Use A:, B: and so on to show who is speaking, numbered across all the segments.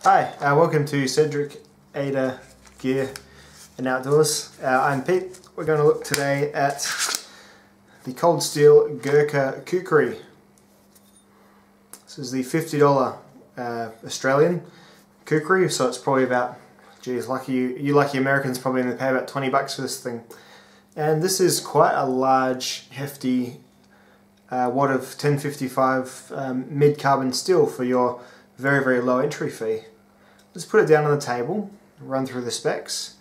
A: Hi, welcome to Cedric Ada Gear and Outdoors. I'm Pete. We're going to look today at the Cold Steel Gurkha Kukri. This is the $50 Australian Kukri, so it's probably about, geez, you lucky Americans probably going to pay about 20 bucks for this thing. And this is quite a large, hefty wad of 1055 mid-carbon steel for your very, very low entry fee. Let's put it down on the table, run through the specs,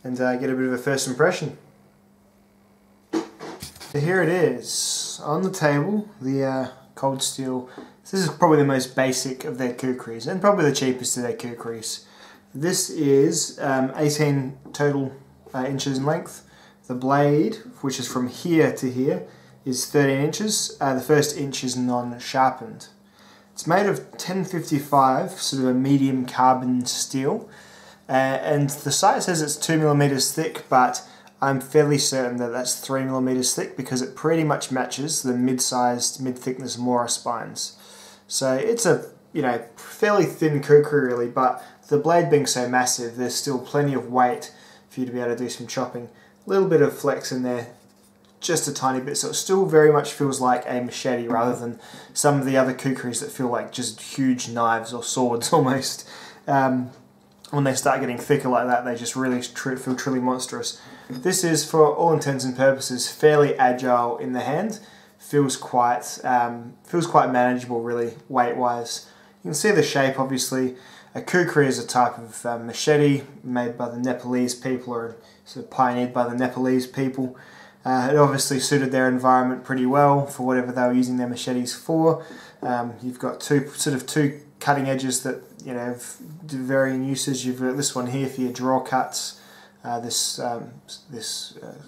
A: and get a bit of a first impression. So here it is, on the table, the Cold Steel. This is probably the most basic of their Kukris, and probably the cheapest of their Kukris. This is 18 total inches in length. The blade, which is from here to here, is 13 inches. The first inch is non-sharpened. It's made of 1055, sort of a medium carbon steel, and the site says it's 2mm thick, but I'm fairly certain that that's 3mm thick because it pretty much matches the mid-sized, mid-thickness Mora spines. So it's a fairly thin kukri really, but the blade being so massive, there's still plenty of weight for you to be able to do some chopping. A little bit of flex in there, just a tiny bit, so it still very much feels like a machete rather than some of the other kukris that feel like just huge knives or swords almost. When they start getting thicker like that, they just really feel truly monstrous. This is, for all intents and purposes, fairly agile in the hand. Feels quite manageable really, weight-wise. You can see the shape, obviously. A kukri is a type of machete made by the Nepalese people, or sort of pioneered by the Nepalese people. It obviously suited their environment pretty well for whatever they were using their machetes for. You've got two cutting edges that have varying uses. You've got this one here for your draw cuts. This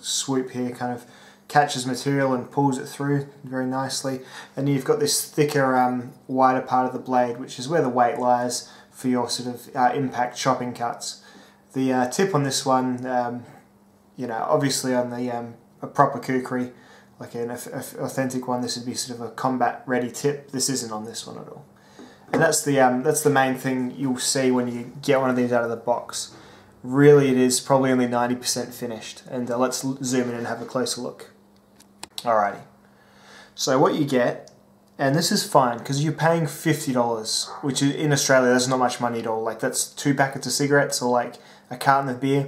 A: swoop here kind of catches material and pulls it through very nicely. And you've got this thicker, wider part of the blade, which is where the weight lies for your sort of impact chopping cuts. The tip on this one, obviously on the a proper kukri, like an authentic one, this would be sort of a combat ready tip. This isn't on this one at all. And that's the main thing you'll see when you get one of these out of the box. Really, it is probably only 90% finished. And let's zoom in and have a closer look. Alrighty. So what you get, and this is fine because you're paying $50, which is, in Australia, that's not much money at all. Like, that's 2 packets of cigarettes or like a carton of beer.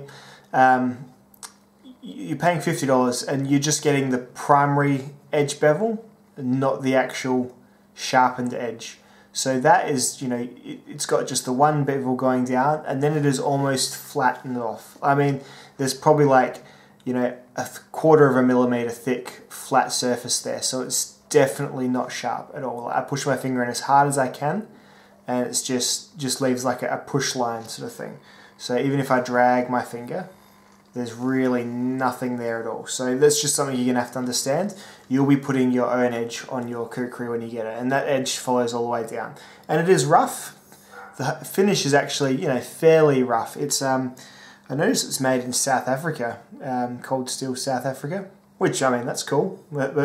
A: You're paying $50 and you're just getting the primary edge bevel, not the actual sharpened edge. So that is, it's got just the one bevel going down, and then it is almost flattened off. I mean, there's probably like, a 1/4 of a millimeter thick flat surface there, so it's definitely not sharp at all. I push my finger in as hard as I can, and it's just leaves like a push line sort of thing. So even if I drag my finger, there's really nothing there at all. So that's just something you're going to have to understand. You'll be putting your own edge on your kukri when you get it, and that edge follows all the way down. And it is rough. The finish is actually, fairly rough. It's I noticed it's made in South Africa, Cold Steel South Africa, which, I mean, that's cool. But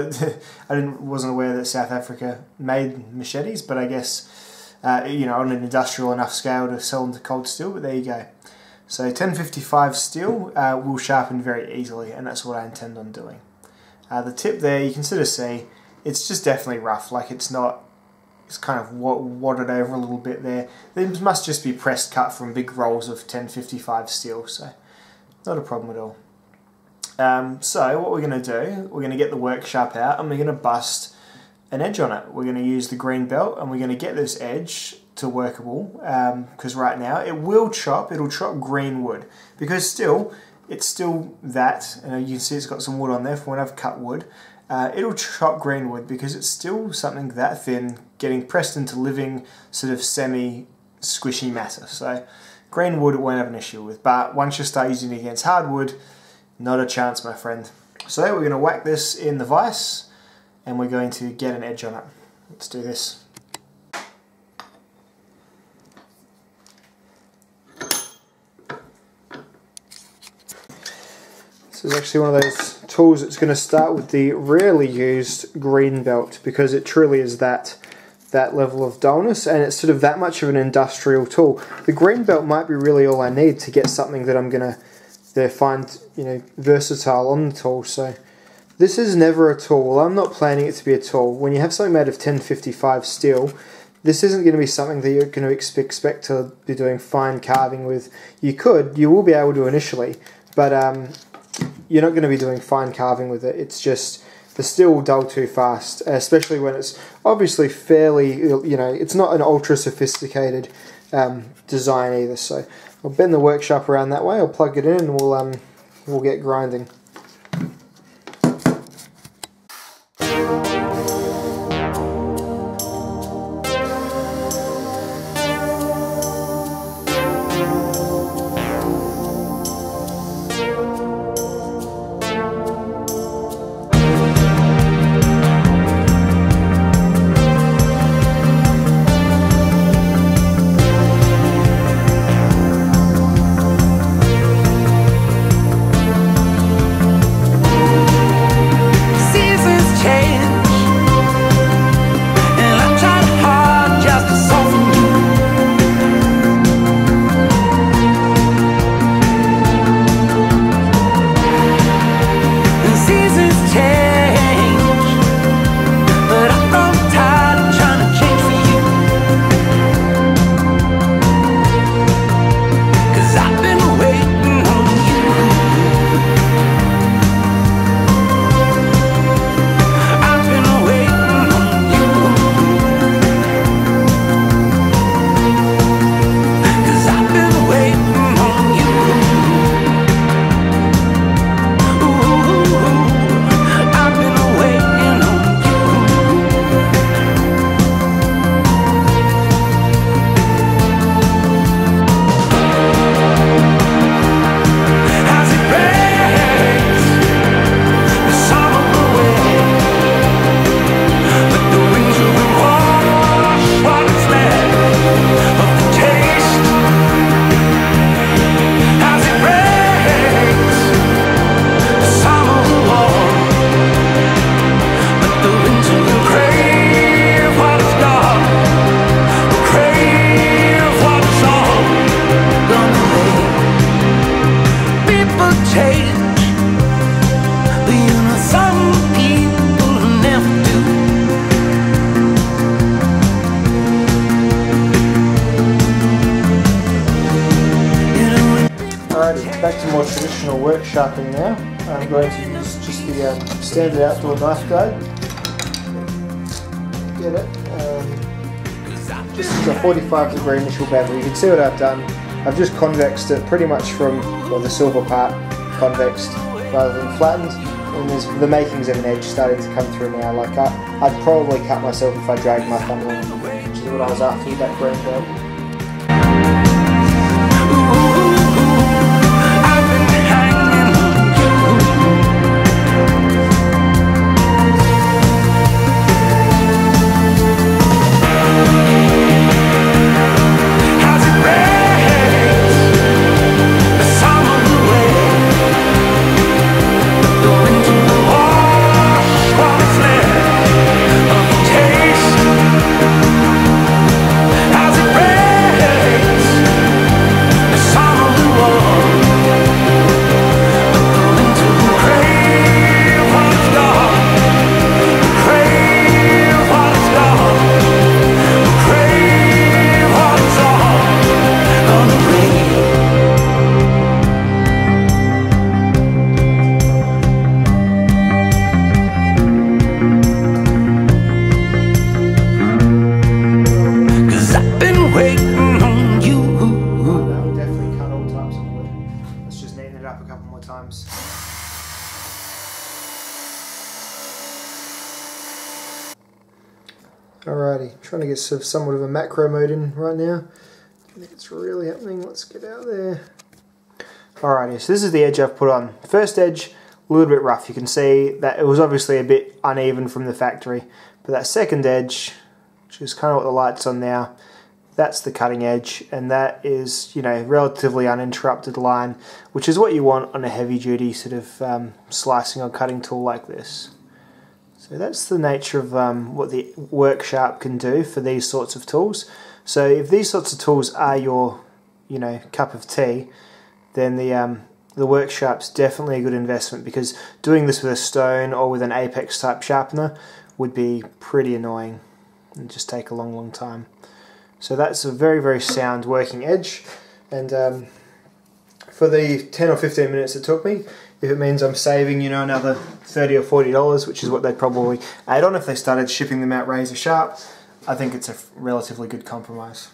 A: I wasn't aware that South Africa made machetes, but I guess, on an industrial enough scale to sell them to Cold Steel, but there you go. So 1055 steel will sharpen very easily, and that's what I intend on doing. The tip there, you can sort of see, it's just definitely rough. Like, it's kind of wadded over a little bit there. These must just be pressed cut from big rolls of 1055 steel, so not a problem at all. So what we're going to do, we're going to get the work sharp out, and we're going to bust an edge on it. We're going to use the green belt, and we're going to get this edge to workable, because right now it'll chop green wood, because it's still that, and you can see it's got some wood on there from when I've cut wood. It'll chop green wood because it's still something that thin, getting pressed into living sort of semi-squishy matter. So green wood it won't have an issue with, but once you start using it against hardwood, not a chance, my friend. So we're going to whack this in the vise, and we're going to get an edge on it. Let's do this. This is actually one of those tools that's going to start with the rarely used green belt, because it truly is that. that level of dullness, and it's sort of that much of an industrial tool. The green belt might be really all I need to get something that I'm going to find, you know, versatile on the tool. So this is never a tool. I'm not planning it to be a tool. When you have something made of 1055 steel, this isn't going to be something that you're going to expect to be doing fine carving with. You will be able to initially, but you're not going to be doing fine carving with it. It's just the steel will dull too fast, especially when it's obviously fairly, you know, it's not an ultra sophisticated design either. So I'll bend the workshop around that way. I'll plug it in, and we'll get grinding. Back to more traditional workshopping now. I'm going to use just the standard outdoor knife guide. Get it. Just a 45-degree initial bevel. You can see what I've done. I've just convexed it pretty much from, well, the silver part convexed rather than flattened. And there's the makings of an edge starting to come through now. Like I'd probably cut myself if I dragged my thumb on, which is what I was after with that green belt. Alrighty, trying to get somewhat of a macro mode in right now. I think it's really happening. Let's get out there. Alrighty, so this is the edge I've put on. First edge, a little bit rough. You can see that it was obviously a bit uneven from the factory. But that second edge, which is kind of what the light's on now, that's the cutting edge, and that is, you know, relatively uninterrupted line, which is what you want on a heavy duty sort of slicing or cutting tool like this. So So that's the nature of what the work sharp can do for these sorts of tools. So if these sorts of tools are your, cup of tea, then the work sharp's definitely a good investment, because doing this with a stone or with an apex type sharpener would be pretty annoying and just take a long time. So that's a very sound working edge, and for the 10 or 15 minutes it took me, if it means I'm saving another $30 or $40, which is what they'd probably add on if they started shipping them out razor sharp, I think it's a relatively good compromise.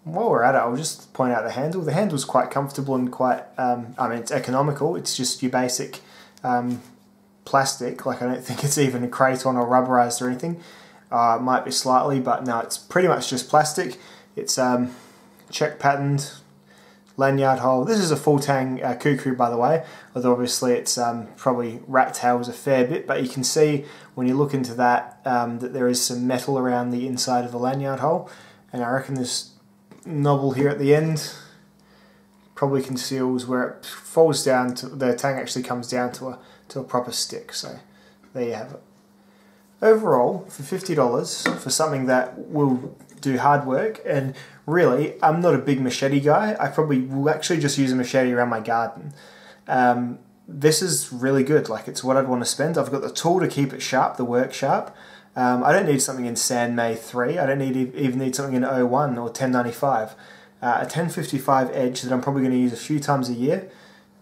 A: While we're at it, I'll just point out the handle. The handle's quite comfortable and quite, it's economical. It's just your basic plastic. Like, I don't think it's even a Kraton or rubberized or anything. It might be slightly, but no, it's pretty much just plastic. It's check patterned lanyard hole. This is a full tang Kukri, by the way, although obviously it's probably rat tails a fair bit, but you can see when you look into that that there is some metal around the inside of the lanyard hole, and I reckon this knobble here at the end probably conceals where it falls down to, the tang actually comes down to a proper stick. So there you have it. Overall, for $50 for something that will do hard work, and really I'm not a big machete guy, I probably will actually just use a machete around my garden. This is really good. Like, it's what I'd want to spend. I've got the tool to keep it sharp, the work sharp. I don't need something in Sandmay 3, I don't even need something in 01 or 1095. A 1055 edge that I'm probably going to use a few times a year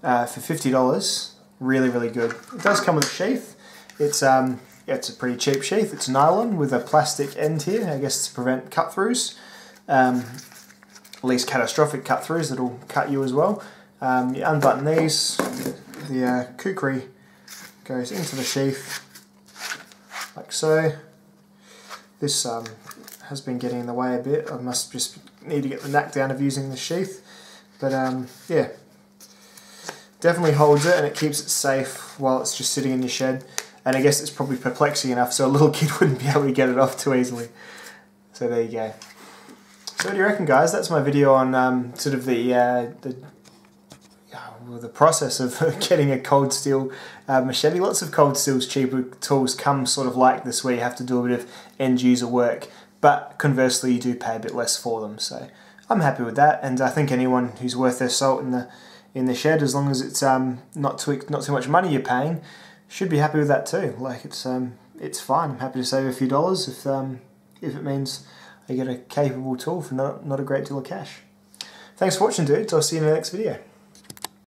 A: for $50, really good. It does come with a sheath. It's a pretty cheap sheath. It's nylon with a plastic end here, I guess to prevent cut-throughs, at least catastrophic cut-throughs that'll cut you as well. You unbutton these, the Kukri goes into the sheath like so. This has been getting in the way a bit. I must just need to get the knack down of using the sheath, but yeah, definitely holds it and it keeps it safe while it's just sitting in your shed. And I guess it's probably perplexing enough so a little kid wouldn't be able to get it off too easily. So there you go. So what do you reckon, guys? That's my video on sort of the process of getting a cold steel machete. Lots of cold steel's cheaper tools come sort of like this, where you have to do a bit of end user work, but conversely you do pay a bit less for them. So I'm happy with that, and I think anyone who's worth their salt in the shed, as long as it's not too much money you're paying, should be happy with that too. Like, it's fine. I'm happy to save a few dollars if it means I get a capable tool for not a great deal of cash. Thanks for watching, dudes. I'll see you in the next video.